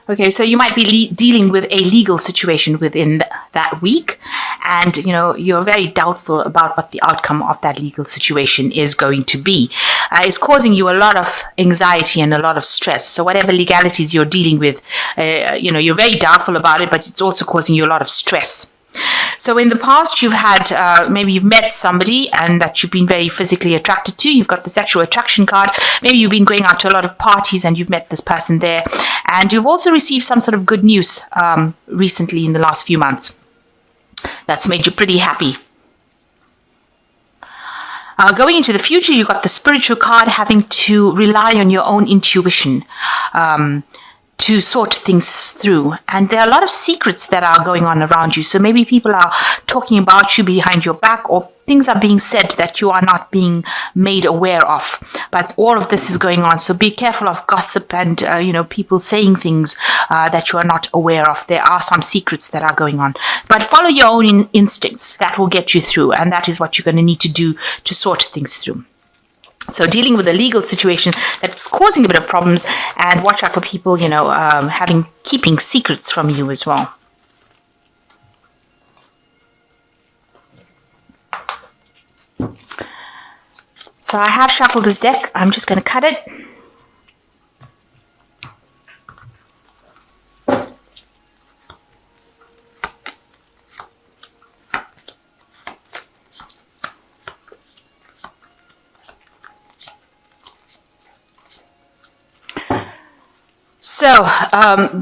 Okay, so you might be dealing with a legal situation within that week, and you're very doubtful about what the outcome of that legal situation is going to be. It's causing you a lot of anxiety and a lot of stress. So whatever legalities you're dealing with, you're very doubtful about it, but it's also causing you a lot of stress. So in the past, you've had, maybe you've met somebody and that you've been very physically attracted to. You've got the sexual attraction card. Maybe you've been going out to a lot of parties and you've met this person there. And you've also received some sort of good news recently in the last few months. That's made you pretty happy. Going into the future, you've got the spiritual card, having to rely on your own intuition to sort things through. And there are a lot of secrets that are going on around you. So maybe people are talking about you behind your back, or things are being said that you are not being made aware of. But all of this is going on. So be careful of gossip and, people saying things that you are not aware of. There are some secrets that are going on. But follow your own instincts. That will get you through. And that is what you're going to need to do to sort things through. So dealing with a legal situation that's causing a bit of problems, and watch out for people, keeping secrets from you as well. So I have shuffled this deck. I'm just going to cut it. So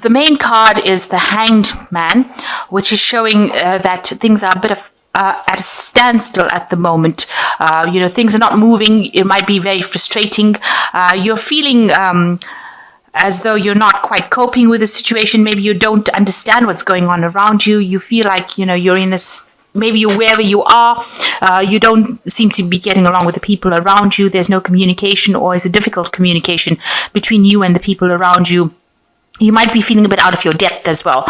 the main card is the Hanged Man, which is showing that things are a bit of at a standstill at the moment. Things are not moving. It might be very frustrating. You're feeling as though you're not quite coping with the situation. Maybe you don't understand what's going on around you. You feel like, you're in maybe wherever you are, you don't seem to be getting along with the people around you. There's no communication, or it's a difficult communication between you and the people around you. You might be feeling a bit out of your depth as well.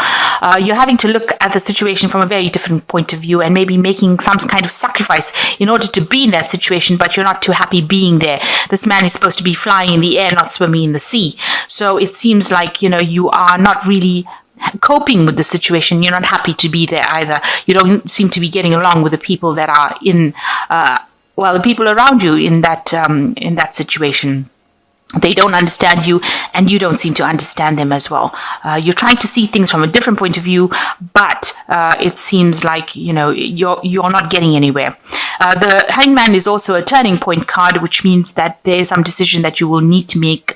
You're having to look at the situation from a very different point of view, and maybe making some kind of sacrifice in order to be in that situation, but you're not too happy being there. This man is supposed to be flying in the air, not swimming in the sea. So it seems like, you are not really coping with the situation. You're not happy to be there either. You don't seem to be getting along with the people that are the people around you in that situation. They don't understand you, and you don't seem to understand them as well. You're trying to see things from a different point of view, but it seems like you're not getting anywhere. The Hangman is also a turning point card, which means that there is some decision that you will need to make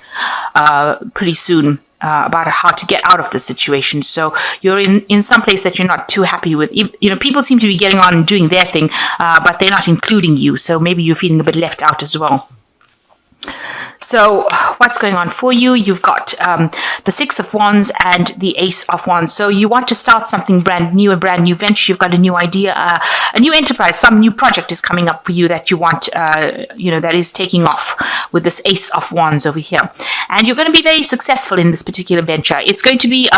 pretty soon about how to get out of the situation. So you're in some place that you're not too happy with. People seem to be getting on and doing their thing, but they're not including you. So maybe you're feeling a bit left out as well. So what's going on for you? You've got the Six of Wands and the Ace of Wands. So you want to start something brand new, a brand new venture. You've got a new idea, a new enterprise. Some new project is coming up for you that you want, that is taking off with this Ace of Wands over here. And you're going to be very successful in this particular venture. It's going to be,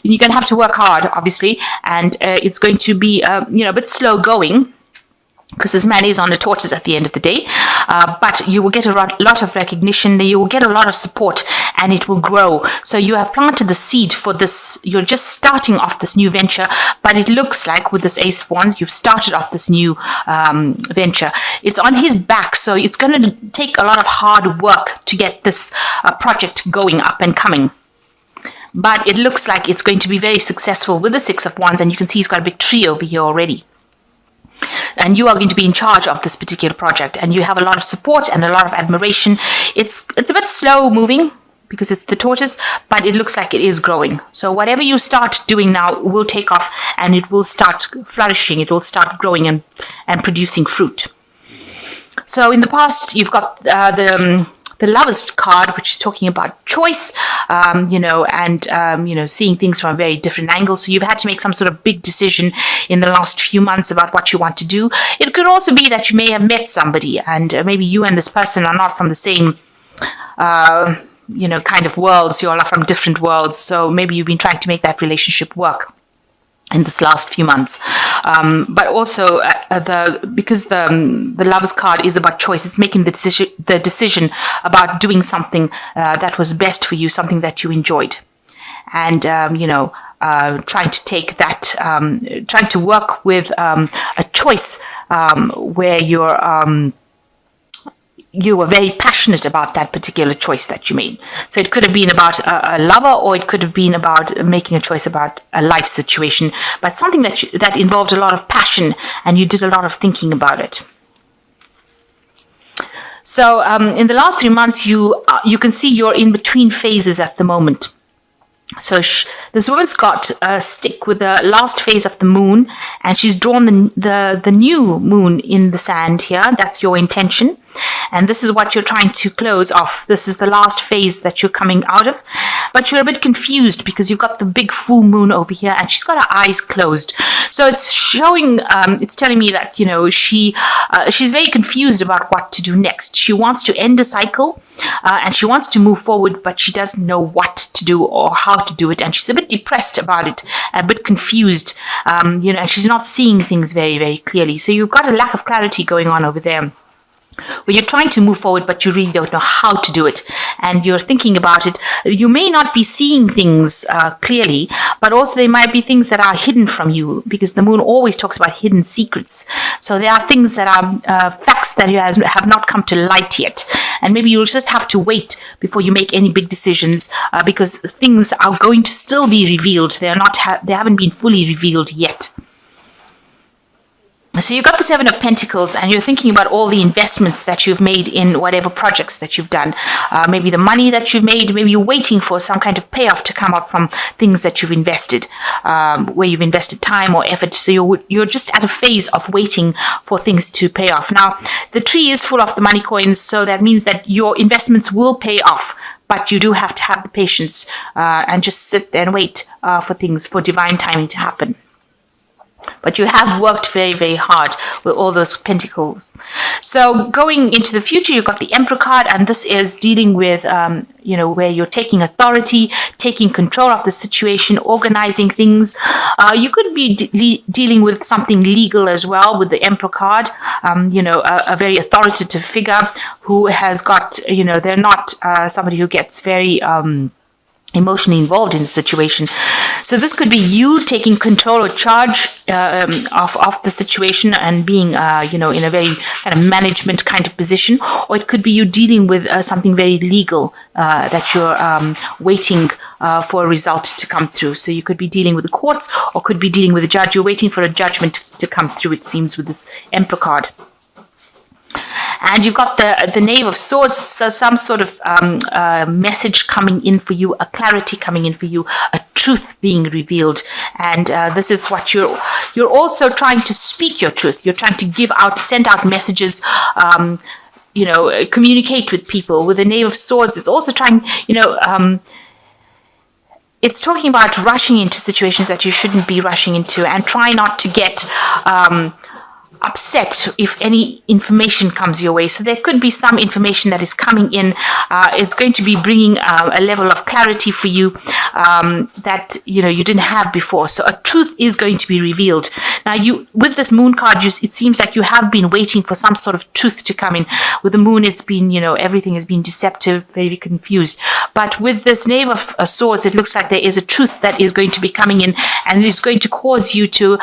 you're going to have to work hard, obviously, and it's going to be, a bit slow going, because this man is on the tortoise at the end of the day. But you will get a lot of recognition, you will get a lot of support, and it will grow. So you have planted the seed for this. You're just starting off this new venture, but it looks like with this Ace of Wands, you've started off this new venture. It's on his back, so it's going to take a lot of hard work to get this project going up and coming. But it looks like it's going to be very successful with the Six of Wands, and you can see he's got a big tree over here already. And you are going to be in charge of this particular project, and you have a lot of support and a lot of admiration. It's a bit slow moving because it's the tortoise, but it looks like it is growing. So whatever you start doing now will take off, and it will start flourishing. It will start growing and producing fruit. So in the past, you've got the Lover's card, which is talking about choice, seeing things from a very different angle. So you've had to make some sort of big decision in the last few months about what you want to do. It could also be that you may have met somebody, and maybe you and this person are not from the same, kind of worlds. You all are from different worlds. So maybe you've been trying to make that relationship work in this last few months, but also because the Lover's card is about choice. It's making the decision about doing something that was best for you, something that you enjoyed. and trying to take that, trying to work with a choice where you were very passionate about that particular choice that you made. So it could have been about a lover, or it could have been about making a choice about a life situation, but something that involved a lot of passion, and you did a lot of thinking about it. So in the last 3 months, you can see you're in between phases at the moment. So this woman's got a stick with the last phase of the moon, and she's drawn the new moon in the sand here. That's your intention. And this is what you're trying to close off. This is the last phase that you're coming out of. But you're a bit confused because you've got the big full moon over here, and she's got her eyes closed. So it's showing, it's telling me that, she's very confused about what to do next. She wants to end a cycle, and she wants to move forward, but she doesn't know what to do or how to do it. And she's a bit depressed about it, a bit confused, and she's not seeing things very, very clearly. So you've got a lack of clarity going on over there, where you're trying to move forward, but you really don't know how to do it, and you're thinking about it. You may not be seeing things clearly, but also there might be things that are hidden from you, because the moon always talks about hidden secrets. So there are things that are facts that have not come to light yet, and maybe you'll just have to wait before you make any big decisions, because things are going to still be revealed. They haven't been fully revealed yet. So you've got the Seven of Pentacles, and you're thinking about all the investments that you've made in whatever projects that you've done. Maybe the money that you've made, maybe you're waiting for some kind of payoff to come up from things that you've invested, where you've invested time or effort. So you're just at a phase of waiting for things to pay off. Now, the tree is full of the money coins, so that means that your investments will pay off. But you do have to have the patience and just sit there and wait for divine timing to happen. But you have worked very, very hard with all those pentacles. So going into the future, you've got the Emperor card, and this is dealing with, where you're taking authority, taking control of the situation, organizing things. You could be dealing with something legal as well with the Emperor card, a very authoritative figure who has got, they're not somebody who gets very emotionally involved in the situation. So this could be you taking control or charge of the situation and being, in a very kind of management kind of position, or it could be you dealing with something very legal that you're waiting for a result to come through. So you could be dealing with the courts, or could be dealing with a judge. You're waiting for a judgment to come through, it seems, with this Emperor card. And you've got the Knave of Swords, so some sort of message coming in for you, a clarity coming in for you, a truth being revealed. And this is what you're also trying to speak your truth. You're trying to send out messages, communicate with people. With the Knave of Swords, it's also trying, it's talking about rushing into situations that you shouldn't be rushing into, and try not to get upset if any information comes your way. So there could be some information that is coming in. It's going to be bringing a level of clarity for you that you didn't have before. So a truth is going to be revealed. Now, with this Moon card, it seems like you have been waiting for some sort of truth to come in. With the Moon, it's been everything has been deceptive, very confused. But with this Knave of Swords, it looks like there is a truth that is going to be coming in, and it's going to cause you to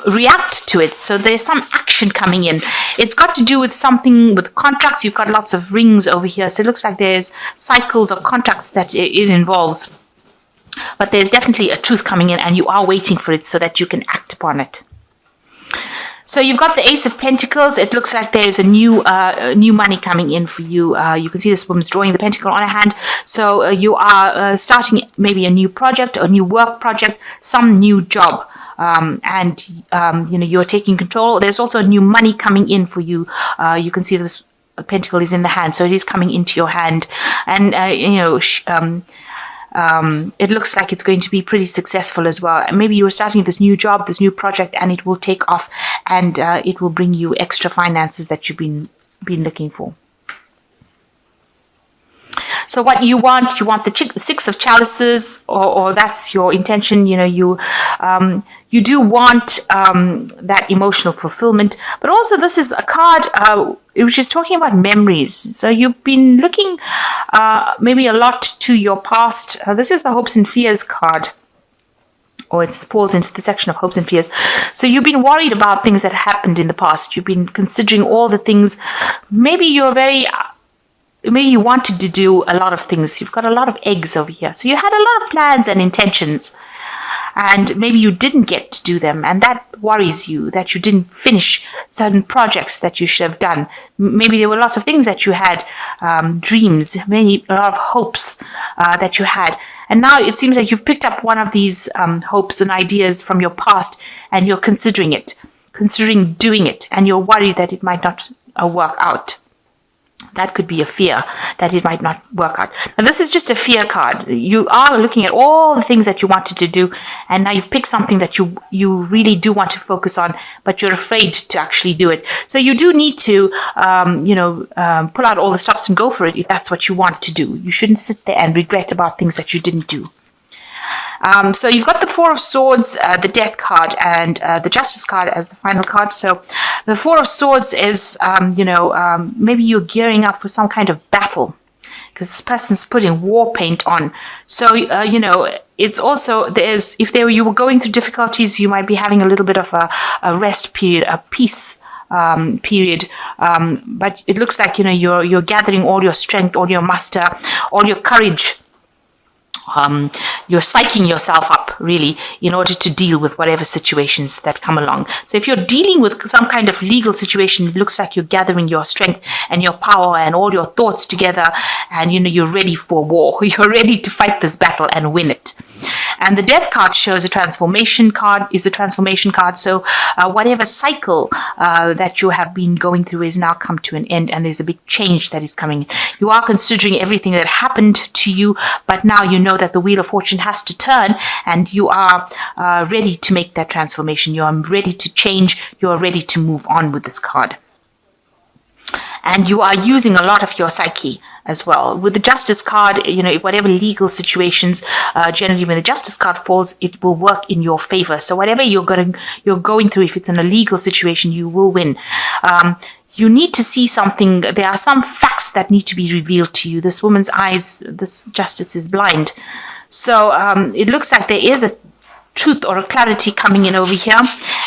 react to it. So there's some action coming in. It's got to do with something with contracts. You've got lots of rings over here. So it looks like there's cycles or contracts that it involves. But there's definitely a truth coming in, and you are waiting for it so that you can act upon it. So you've got the Ace of Pentacles. It looks like there's a new money coming in for you. You can see this woman's drawing the pentacle on her hand. So you are starting maybe a new project, a new work project, some new job. You're taking control. There's also new money coming in for you. You can see this pentacle is in the hand, so it is coming into your hand, and it looks like it's going to be pretty successful as well. And maybe you're starting this new job, this new project, and it will take off, and it will bring you extra finances that you've been looking for. So what you want the Six of Chalices, or that's your intention. You do want that emotional fulfillment, but also this is a card which is talking about memories. So you've been looking maybe a lot to your past. This is the hopes and fears card, or it falls into the section of hopes and fears. So you've been worried about things that happened in the past. You've been considering all the things. Maybe you wanted to do a lot of things. You've got a lot of eggs over here. So you had a lot of plans and intentions, and maybe you didn't get to do them, and that worries you, that you didn't finish certain projects that you should have done. Maybe there were lots of things that you had, dreams, a lot of hopes that you had. And now it seems like you've picked up one of these hopes and ideas from your past, and you're considering doing it, and you're worried that it might not work out. That could be a fear that it might not work out. Now, this is just a fear card. You are looking at all the things that you wanted to do, and now you've picked something that you really do want to focus on, but you're afraid to actually do it. So you do need to, pull out all the stops and go for it if that's what you want to do. You shouldn't sit there and regret about things that you didn't do. So you've got the Four of Swords, the Death card, and the Justice card as the final card. So the Four of Swords is, maybe you're gearing up for some kind of battle, because this person's putting war paint on. So, it's also, if you were going through difficulties, you might be having a little bit of a rest period, a peace period, but it looks like, you're gathering all your strength, all your muster, all your courage. You're psyching yourself up, really, in order to deal with whatever situations that come along. So if you're dealing with some kind of legal situation, it looks like you're gathering your strength and your power and all your thoughts together, and you're ready for war. You're ready to fight this battle and win it. And the Death card shows a transformation card, So whatever cycle that you have been going through is now come to an end, and there's a big change that is coming. You are considering everything that happened to you, but now you know that the Wheel of Fortune has to turn, and you are ready to make that transformation. You are ready to change. You are ready to move on with this card. And you are using a lot of your psyche as well. With the Justice card, whatever legal situations, generally when the Justice card falls, it will work in your favor. So whatever you're going through, if it's in a legal situation, you will win. You need to see something. There are some facts that need to be revealed to you. This woman's eyes, this Justice is blind. So it looks like there is a truth or a clarity coming in over here,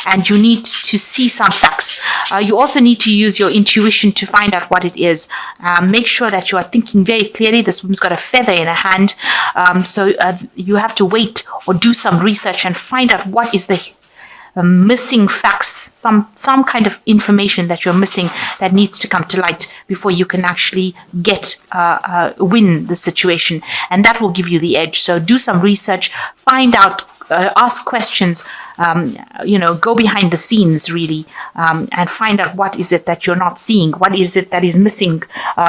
and you need to see some facts. You also need to use your intuition to find out what it is. Make sure that you are thinking very clearly. This woman's got a feather in her hand, so you have to wait or do some research and find out what is the missing facts, some kind of information that you're missing that needs to come to light before you can actually win the situation, and that will give you the edge. So do some research, find out, ask questions, go behind the scenes really, and find out what is it that you're not seeing, what is it that is missing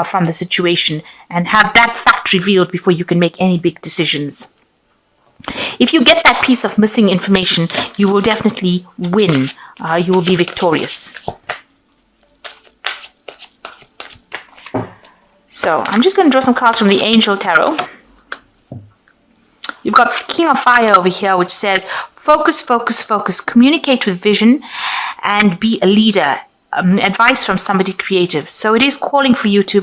from the situation, and have that fact revealed before you can make any big decisions. If you get that piece of missing information, you will definitely win. You will be victorious. So I'm just going to draw some cards from the Angel Tarot. You've got King of Fire over here, which says, focus, focus, focus, communicate with vision, and be a leader. Advice from somebody creative. So it is calling for you to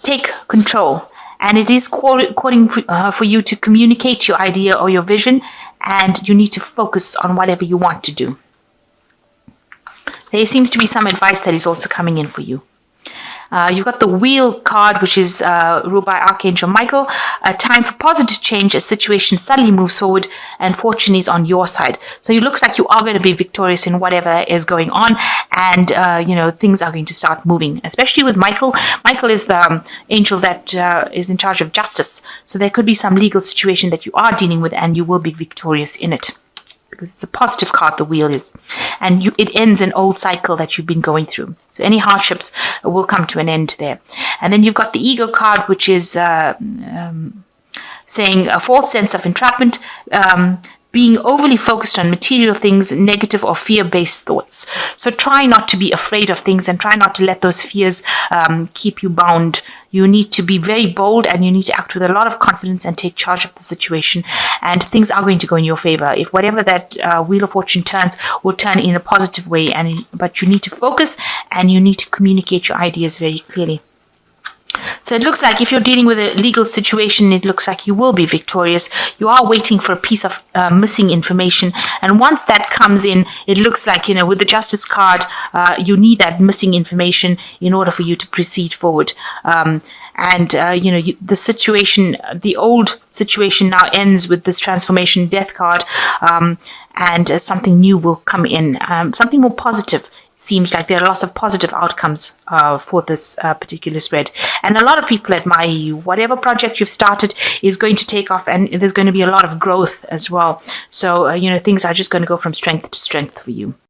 take control. And it is calling for you to communicate your idea or your vision, and you need to focus on whatever you want to do. There seems to be some advice that is also coming in for you. You've got the Wheel card, which is ruled by Archangel Michael. A time for positive change. A situation suddenly moves forward and fortune is on your side. So it looks like you are going to be victorious in whatever is going on, and things are going to start moving, especially with Michael. Michael is the angel that is in charge of justice. So there could be some legal situation that you are dealing with, and you will be victorious in it, because it's a positive card, the Wheel is. And it ends an old cycle that you've been going through. So any hardships will come to an end there. And then you've got the Ego card, which is saying a false sense of entrapment. being overly focused on material things, negative or fear-based thoughts. So try not to be afraid of things and try not to let those fears keep you bound. You need to be very bold and you need to act with a lot of confidence and take charge of the situation, and things are going to go in your favor. If whatever that Wheel of Fortune turns will turn in a positive way, but you need to focus and you need to communicate your ideas very clearly. So it looks like if you're dealing with a legal situation, it looks like you will be victorious. You are waiting for a piece of missing information. And once that comes in, it looks like, with the Justice card, you need that missing information in order for you to proceed forward. The situation, the old situation now ends with this transformation death card, and something new will come in, something more positive. Seems like there are lots of positive outcomes for this particular spread. And a lot of people admire you. Whatever project you've started is going to take off, and there's going to be a lot of growth as well. So, things are just going to go from strength to strength for you.